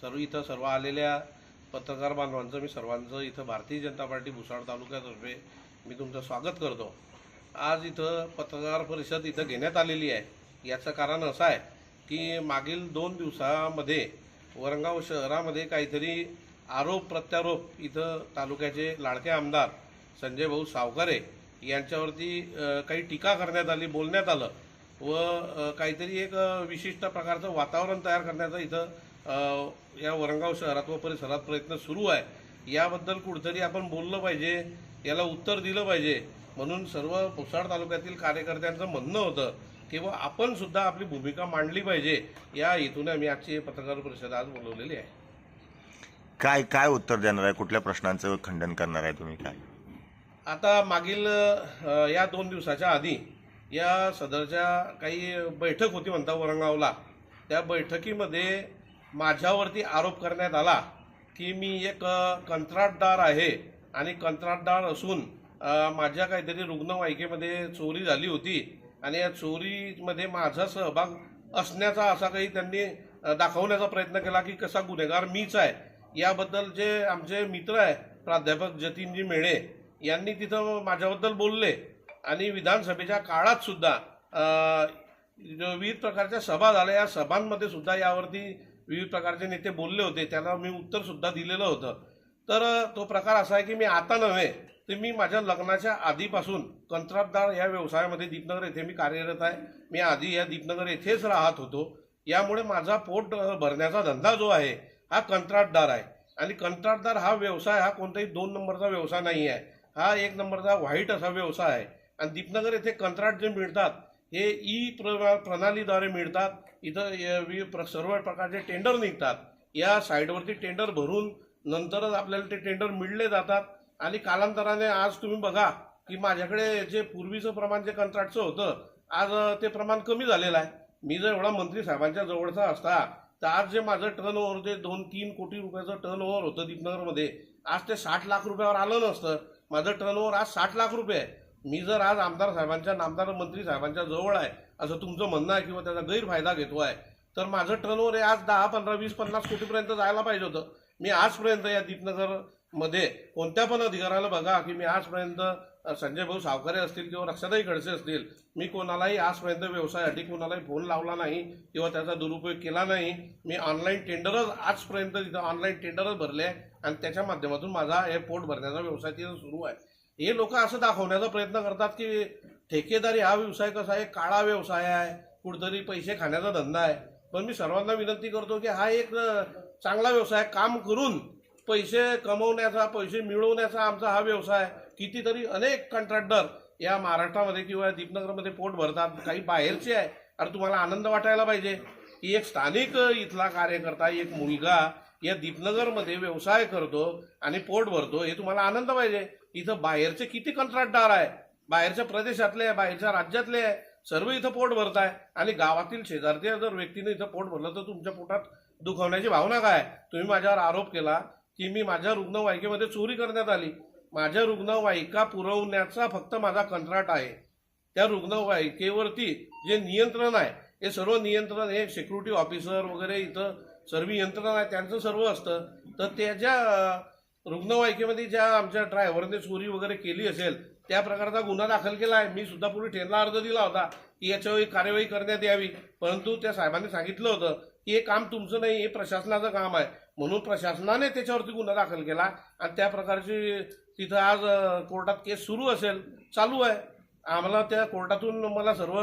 सर्व आलेल्या पत्रकार बांधवांचं मी सर्वांचं इथं भारतीय जनता पार्टी भुसावळ तालुक्यातर्फे मी तुमचं स्वागत करतो। आज इथं पत्रकार परिषद इथं घेण्यात आलेली आहे। याचं कारण असं आहे की मागील 2 दिवसामध्ये वरंगाव शहरामध्ये काहीतरी आरोप प्रत्यारोप इथं तालुक्याचे लाडके आमदार संजय भाऊ सावकारे यांच्यावरती काही टीका करण्यात आली, बोलण्यात आलं व काहीतरी एक विशिष्ट प्रकारचं वातावरण तयार करण्याचा इथं या वरंगाव शहरात व परिसरात प्रयत्न सुरू आहे। याबद्दल कुठेतरी आपण बोललं पाहिजे, याला उत्तर दिलं पाहिजे म्हणून सर्व भुसावळ तालुक्यातील कार्यकर्त्यांचं म्हणणं होतं की आपण सुद्धा आपली भूमिका मांडली पाहिजे। या हेतूने आम्ही आजची पत्रकार परिषद आज बोलवलेली आहे। काय काय उत्तर देणार आहे, कुठल्या प्रश्नांचं खंडन करणार आहे तुम्ही? काय आता मागील या 2 दिवसाच्या आधी या सदरच्या काही बैठक होती म्हणता वरंगावला। त्या बैठकीमध्ये माझ्यावरती आरोप करण्यात आला की मी एक कंत्राटदार आहे आणि कंत्राटदार असून माझ्या काहीतरी रुग्णवाहिकेमध्ये चोरी झाली होती आणि या चोरीमध्ये माझा सहभाग असण्याचा असा काही त्यांनी दाखवण्याचा प्रयत्न केला की कसा गुन्हेगार मीच आहे। याबद्दल जे आमचे मित्र आहे प्राध्यापक जतीनजी मेळे यांनी तिथं माझ्याबद्दल बोलले आणि विधानसभेच्या काळात सुद्धा विविध प्रकारच्या सभा झाल्या, या सभांमध्ये सुद्धा यावरती विविध प्रकारचे नेते बोलले होते, त्याला मी उत्तर सुद्धा दिलेलं होतं। तर तो प्रकार असा आहे की मी आता नव्हे तर मी माझ्या लग्नाच्या आधीपासून कंत्राटदार या व्यवसायामध्ये दीपनगर येथे मी कार्यरत आहे। मी आधी या दीपनगर येथेच राहत होतो। यामुळे माझा पोट भरण्याचा धंदा जो आहे हा कंत्राटदार आहे आणि कंत्राटदार हा व्यवसाय हा कोणताही 2 नंबरचा व्यवसाय नाही आहे, हा 1 नंबरचा व्हाईट असा व्यवसाय आहे। आणि दीपनगर येथे कंत्राट जे मिळतात हे प्रणालीद्वारे मिळतात। इथं सर्व प्रकारचे टेंडर निघतात, या साईडवरती टेंडर भरून नंतरच आपल्याला ते टेंडर मिळले जातात आणि कालांतराने आज तुम्ही बघा की माझ्याकडे जे पूर्वीचं प्रमाण जे कंत्राटचं होतं आज ते प्रमाण कमी झालेलं आहे। मी जर एवढा मंत्री साहेबांच्या जवळचा असता तर आज जे माझं टर्नओव्हर ते 2-3 कोटी रुपयाचं टर्नओव्हर होतं दीपनगरमध्ये, आज ते 60 लाख रुपयावर आलं नसतं। माझं टर्नओव्हर आज 60 लाख रुपये आहे। मी जर आज आमदार साहेबांच्या नामदार मंत्री साहेबांच्या जवळ आहे असं तुमचं म्हणणं आहे किंवा त्याचा गैरफायदा घेतो आहे तर माझं टर्नओव्हर आज 10, 15, 20, 50 कोटीपर्यंत जायला पाहिजे होतं। मी आजपर्यंत या दीपनगरमध्ये कोणत्या पण अधिकाऱ्याला बघा की मी आजपर्यंत संजय भाऊ सावकारे असतील किंवा रक्षाताई खडसे असतील, मी कोणालाही आजपर्यंत व्यवसायासाठी कोणालाही फोन लावला नाही किंवा त्याचा दुरुपयोग केला नाही। मी ऑनलाईन टेंडरच आजपर्यंत तिथं ऑनलाईन टेंडरच भरले आणि त्याच्या माध्यमातून माझा हे पोट भरण्याचा व्यवसाय तिथं सुरू आहे। हे लोक असं दाखवण्याचा प्रयत्न करतात की ठेकेदारी हा व्यवसाय कसा आहे, काळा व्यवसाय आहे, कुठेतरी पैसे खाण्याचा धंदा आहे। पण मी सर्वांना विनंती करतो की हा एक चांगला व्यवसाय, काम करून पैसे कमवण्याचा, पैसे मिळवण्याचा आमचा हा व्यवसाय। कितीतरी अनेक कंत्राटदार या महाराष्ट्रामध्ये किंवा दीपनगरमध्ये पोट भरतात, काही बाहेरचे आहे। आणि तुम्हाला आनंद वाटायला पाहिजे की एक स्थानिक इथला कार्यकर्ता, एक मुलगा या दीपनगरमध्ये व्यवसाय करतो आणि पोट भरतो, हे तुम्हाला आनंद पाहिजे। इथं बाहेरचे किती कंत्राटदार आहे, बाहेरच्या प्रदेशातले, बाहेरच्या राज्यातले आहे, सर्व इथं पोट भरत आहे आणि गावातील शेजारच्या जर व्यक्तीने इथं पोट भरलं तर तुमच्या पोटात दुखवण्याची भावना काय? तुम्ही माझ्यावर आरोप केला की मी माझ्या रुग्णवाहिकेमध्ये चोरी करण्यात आली। माझ्या रुग्णवाहिका पुरवण्याचा फक्त माझा कंत्राट आहे। त्या रुग्णवाहिकेवरती जे नियंत्रण आहे हे सर्व नियंत्रण हे सिक्युरिटी ऑफिसर वगैरे इथं सर्व यंत्रणा आहे त्यांचं सर्व असतं। तर त्याच्या रुग्णवाहिकेमध्ये ज्या आमच्या ड्रायव्हरने चोरी वगैरे केली असेल त्या प्रकारचा गुन्हा दाखल केला आहे। मी सुद्धा पोलीस स्टेशनला अर्ज दिला होता की याच्यावर कार्यवाही करण्यात यावी, परंतु त्या साहेबांनी सांगितलं होतं की हे काम तुमचं नाही, हे प्रशासनाचं काम आहे, म्हणून प्रशासनाने त्याच्यावरती गुन्हा दाखल केला आणि त्या प्रकारची तिथं आज कोर्टात केस सुरू असेल, चालू आहे। आम्हाला त्या कोर्टातून मला सर्व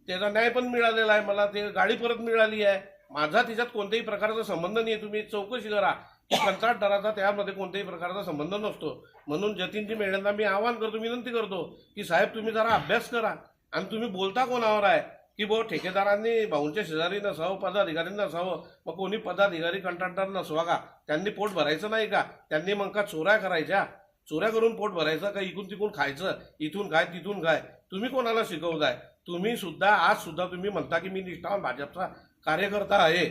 त्याचा न्याय पण मिळालेला आहे, मला ते गाडी परत मिळाली आहे। माझा त्याच्यात कोणत्याही प्रकारचा संबंध नाही। तुम्ही चौकशी करा की कंत्राटदाराचा त्यामध्ये कोणत्याही प्रकारचा संबंध नसतो। म्हणून जतीनजी मेळ्यांना मी आवाहन करतो, विनंती करतो की साहेब तुम्ही जरा अभ्यास करा आणि तुम्ही बोलता कोणावर आहे की बुवा ठेकेदारांनी भाऊंच्या शेजारी नसावं, पदाधिकारी नसावं, मग कोणी पदाधिकारी कंत्राटदार नसवा का? त्यांनी पोट भरायचं नाही का? त्यांनी मग का चोऱ्या करायच्या? चोऱ्या करून पोट भरायचं का? इकून तिकून खायचं, इथून काय तिथून काय? तुम्ही कोणाला शिकवताय? तुम्ही सुद्धा आज सुद्धा तुम्ही म्हणता की मी निष्ठावान भाजपचा कार्यकर्ता आहे।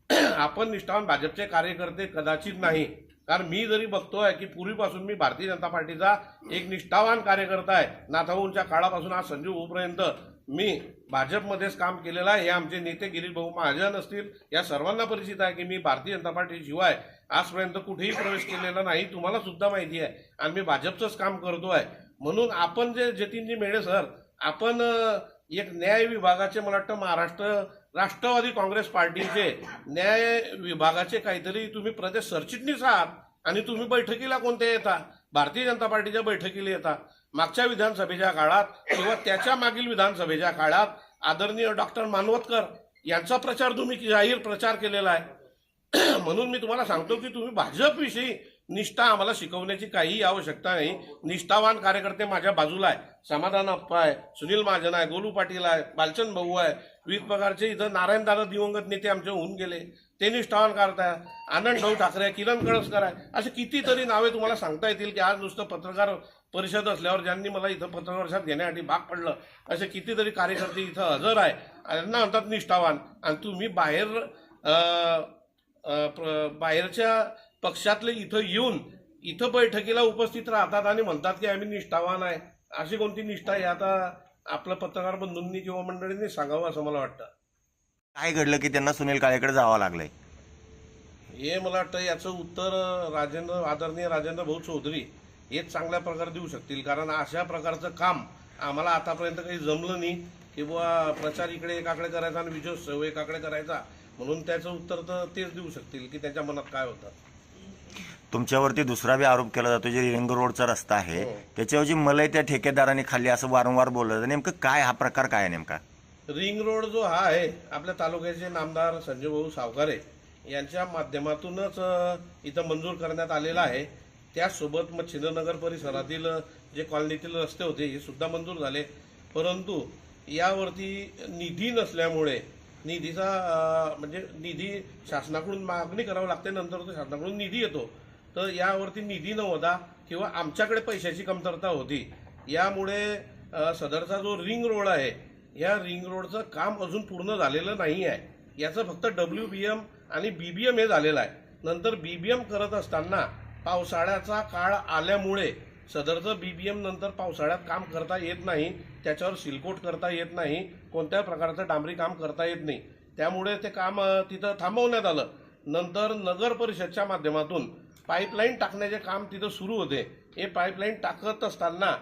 आपण निष्ठावान भाजपचे कार्यकर्ते कदाचित नाही, कारण मी जरी बघतोय की पूर्वीपासून मी भारतीय जनता पार्टीचा एक निष्ठावान कार्यकर्ता आहे। नाथाभाऊंच्या काळापासून आज संजीव भाऊपर्यंत मी भाजपमध्येच काम केलेलं आहे. हे आमचे नेते गिरीश भाऊ महाजन असतील, या सर्वांना परिचित आहे की मी भारतीय जनता पार्टीशिवाय आजपर्यंत कुठेही प्रवेश केलेला नाही. तुम्हाला सुद्धा माहिती आहे. आणि मी भाजपचंच काम करतो आहे. म्हणून आपण जे जतीनजी मेढे सर, आपण एक न्याय विभागाचे, मला वाटतं महाराष्ट्र राष्ट्रवादी काँग्रेस पार्टीचे न्याय विभागाचे काहीतरी तुम्ही प्रदेश सरचिटणीस आहात आणि तुम्ही बैठकीला कोणत्या येता? भारतीय जनता पार्टीच्या बैठकीला येता. मागच्या विधानसभेच्या काळात किंवा त्याच्या मागील विधानसभेच्या काळात आदरणीय डॉक्टर मानवतकर यांचा प्रचार तुम्ही जाहीर प्रचार केलेला आहे. म्हणून मी तुम्हाला सांगतो की तुम्ही भाजपविषयी निष्ठा आम्हाला शिकवण्याची काही आवश्यकता नाही. निष्ठावान कार्यकर्ते माझ्या बाजूला आहे. समाधान अप्पा आहे, सुनील महाजन आहे, गोलू पाटील आहे, बालचंद भाऊ आहे, विविध प्रकारचे इथं नारायणदादा दिवंगत नेते आमचे होऊन गेले, ते निष्ठावान करताय. आनंद भाऊ ठाकरे, किरण कळसकर आहे, असे कितीतरी नावे तुम्हाला सांगता येतील की आज नुसतं पत्रकार परिषद असल्यावर ज्यांनी मला इथं पत्रकार परिषद घेण्यासाठी भाग पडलं, असे कितीतरी कार्यकर्ते इथं हजर आहे. यांना म्हणतात निष्ठावान. आणि तुम्ही बाहेरच्या पक्षातले इथं येऊन इथं बैठकीला उपस्थित राहतात आणि म्हणतात की आम्ही निष्ठावान आहे. अशी कोणती निष्ठा आहे? आता आपलं पत्रकार बंधूंनी किंवा मंडळींनी सांगावं असं मला वाटतं. काय घडलं की त्यांना सुनील काळेकडे जावं लागलंय? हे मला वाटतं याचं उत्तर आदरणीय राजेंद्र भाऊ चौधरी हेच चांगल्या प्रकारे देऊ शकतील. कारण अशा प्रकारचं काम आम्हाला आतापर्यंत काही जमलं नाही की बुवा प्रचार इकडे एकाकडे करायचा आणि विजयोत्सव एकाकडे करायचा. म्हणून त्याचं उत्तर तर तेच देऊ शकतील की त्यांच्या मनात काय होतं. तुमच्यावरती दुसरा बी आरोप केला जातो, जे रिंग रोडचा रस्ता आहे त्याच्यावर जी मलई त्या ठेकेदाराने खाल्ली असं वारंवार बोललं जातं. नेमकं काय हा प्रकार काय आहे नेमका? रिंग रोड जो हा आहे, आपल्या तालुक्याचे नामदार संजय भाऊ सावकारे यांच्या माध्यमातूनच इथं मंजूर करण्यात आलेला आहे. त्याचसोबत मच्छिंद्रनगर परिसरातील जे कॉलनीतील रस्ते होते हे सुद्धा मंजूर झाले. परंतु यावरती निधी नसल्यामुळे निधीचा म्हणजे निधी शासनाकडून मागणी करावी लागते, नंतर तो शासनाकडून निधी येतो. तर यावरती निधी न होता किंवा आमच्याकडे पैशाची कमतरता होती, यामुळे सदरचा जो रिंग रोड आहे या रिंग रोडचं काम अजून पूर्ण झालेलं नाही आहे. याचं फक्त WBM आणि BBM हे झालेलं आहे. नंतर BBM करत असताना पावसाळ्याचा काळ आल्यामुळे सदरचं BBM नंतर पावसाळ्यात काम करता येत नाही, त्याच्यावर सिलकोट करता येत नाही, कोणत्याही प्रकारचं डांबरी काम करता येत नाही. त्यामुळे ते काम तिथं थांबवण्यात आलं. नंतर नगर परिषदच्या माध्यमातून पाईपलाईन टाकण्याचे काम तिथं सुरू होते. हे पाईपलाईन टाकत असताना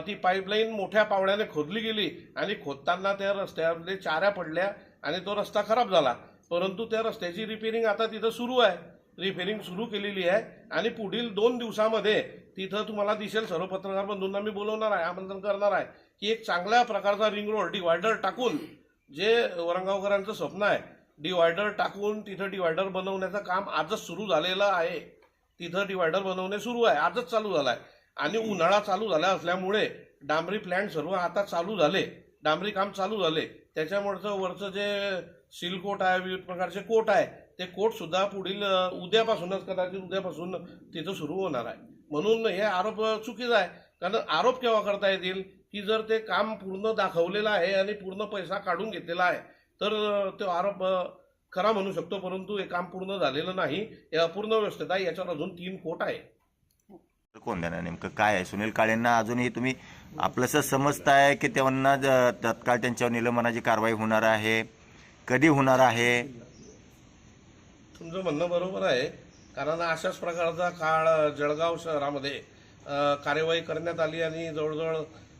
ती पाईपलाईन मोठ्या पावड्याने खोदली गेली आणि खोदताना त्या रस्त्यामध्ये चाऱ्या पडल्या आणि तो रस्ता खराब झाला. परंतु त्या रस्त्याची रिपेरिंग आता तिथं सुरू आहे. रिपेरिंग सुरू केलेली आहे आणि पुढील 2 दिवसामध्ये तिथं तुम्हाला दिसेल, सर्व पत्रकार बंधूंना मी बोलवणार आहे, आमंत्रण करणार आहे की एक चांगल्या प्रकारचा रिंग रोड डिवायडर टाकून, जे वरंगावकरांचं स्वप्न आहे, डिवायडर टाकून तिथं डिवायडर बनवण्याचं काम आजच सुरू झालेलं आहे. तिथं डिवायडर बनवणे सुरू आहे, आजच चालू झालं आहे. आणि उन्हाळा चालू झाला असल्यामुळे डांबरी प्लॅन्ट सर्व आता चालू झाले, डांबरी काम चालू झाले. त्याच्यामुळेचं वरचं जे सील कोट आहे, विविध प्रकारचे कोट आहे, ते कोट सुद्धा पुढील उद्यापासूनच, कदाचित उद्यापासून तिथं सुरू होणार आहे. म्हणून हे आरोप चुकीचा आहे. कारण आरोप केव्हा करता येतील की जर ते काम पूर्ण दाखवलेलं आहे आणि पूर्ण पैसा काढून घेतलेला आहे तर तो आरोप खरा म्हणू शकतो. परंतु हे काम पूर्ण झालेलं नाही, हे अपूर्ण व्यवस्थेत आहे. याच्यावर अजून 3 कोट आहे. कोण देणार नेमकं काय आहे? सुनील काळेंना अजूनही तुम्ही आपलंसं समजताय की त्यांना तत्काळ त्यांच्यावर निलंबनाची कारवाई होणार आहे? कधी होणार आहे? तुमचं म्हणणं बरोबर आहे. कारण अशाच प्रकारचा काळ जळगाव शहरामध्ये कार्यवाही करण्यात आली आणि जवळजवळ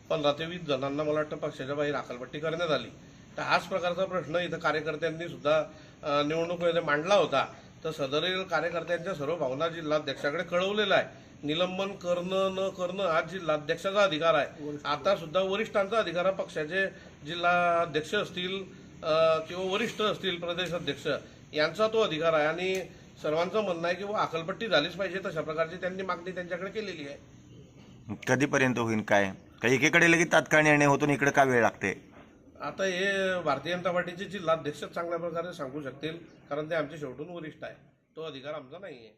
15 ते 20 जणांना मला वाटतं पक्षाच्या बाहेर हकालपट्टी करण्यात आली. तर हाच प्रकारचा प्रश्न इथं कार्यकर्त्यांनी सुद्धा निवडणुकीमध्ये मांडला होता. तर सदरील कार्यकर्त्यांच्या सर्व भावना जिल्हाध्यक्षाकडे कळवलेला आहे. निलंबन करणं न करणं हा जिल्हाध्यक्षाचा अधिकार आहे. आता सुद्धा वरिष्ठांचा अधिकार आहे. पक्षाचे जिल्हाध्यक्ष असतील किंवा वरिष्ठ असतील, प्रदेश अध्यक्ष, यांचा तो अधिकार आहे. आणि सर्वांचं म्हणणं आहे की अकलपट्टी झालीच पाहिजे. तशा प्रकारची त्यांनी मागणी त्यांच्याकडे केलेली आहे. कधीपर्यंत होईल काय? काही एकीकडे लगेच तात्काळ निर्णय होतो आणि इकडे का वेळ लागते? आता हे भारतीय जनता पार्टीचे जिल्हाध्यक्ष चांगल्या प्रकारे सांगू शकतील, कारण ते आमचे शेवटून वरिष्ठ आहे. तो अधिकार आमचा नाही आहे.